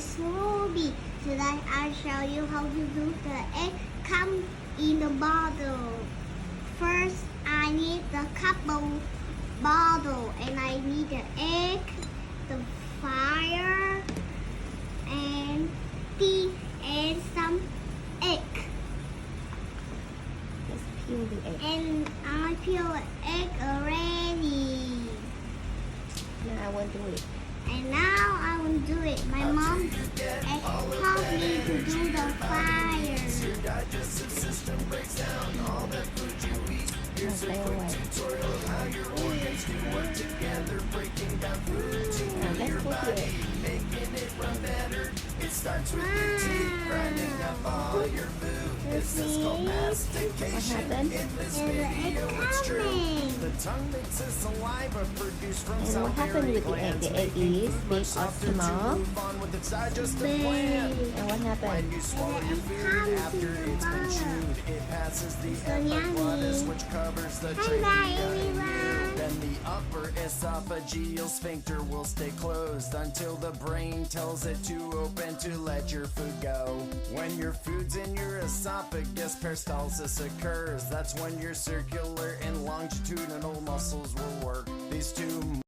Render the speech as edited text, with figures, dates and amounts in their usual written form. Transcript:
slowly. Today I'll show you how to do the egg come in the bottle. First, I need the bottle, and I need the egg, the fire, and tea, and some egg. Let's peel the egg. And I peel the egg already. Now I want to do it. And now I will do it. My mom taught me to do the fire. Stay away. Let's put it. What happened? There's the egg coming. And what happened with the egg? The egg is big or small? Big. And what happened? And the egg comes in the bottle. So yummy. Bye everyone. Then the upper esophageal sphincter will stay closed until the brain tells it to open to let your food go. When your food's in your esophagus, peristalsis occurs. That's when your circular and longitudinal muscles will work. These two